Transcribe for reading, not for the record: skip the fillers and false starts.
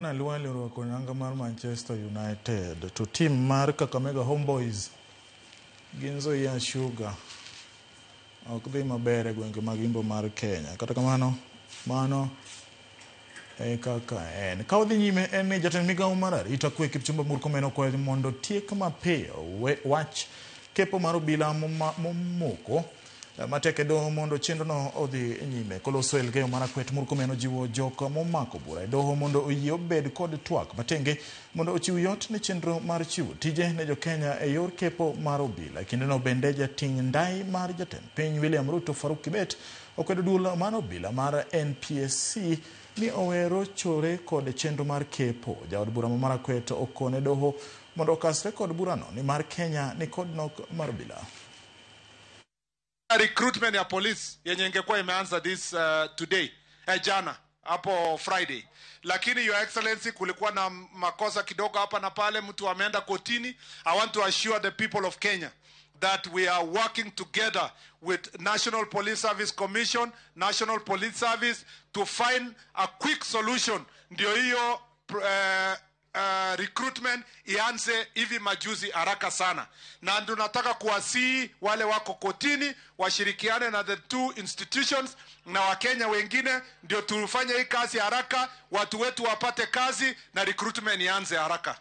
Na luwali rwako nanga mar Manchester United to team mar Kakamega Homeboys ginzo ya Sugar ok dhi maber e gwenge mag Imbo mar Kenya. Kata kamano mano kaka en ka odhi nyime en ni jatend migawo mar arita kwe Kipchumba Murkomen okwayo mondo tiek mapiyo wach kepo mar obila momoko mateke doho mondo chenrono odhi nyime. Koloso Elgeyo Marakwet Murkomen ojiwo joka momako bura e doho mondo oyie obed kod twak matenge mondo ochiw yot ne chenro mar chiwo tije ne jokenya e yor kepo mar obila. Kindeno bende jating' ndai mar jatend piny William Ruto Faruk Kibet okwedo duol mar obila mar NPSC ni owero chore kod chenro mar kepo. Jaod bura ma Marakwet okone doho mondo okasre kod burano ni mar Kenya ni kod nok mar obila. Recruitment ya police yenye ingekuwa imeanza this today jana hapo Friday, lakini your excellency kulikuwa na makosa kidogo hapa na pale, mtu ameenda kotini. I want to assure the people of Kenya that we are working together with National Police Service Commission, National Police Service to find a quick solution. Ndio hiyo recruitment ianze hivi majuzi haraka sana, na tunataka kuwasihi wale wako kotini washirikiane na the two institutions na Wakenya wengine, ndio tufanye hii kazi haraka, watu wetu wapate kazi na recruitment ianze haraka.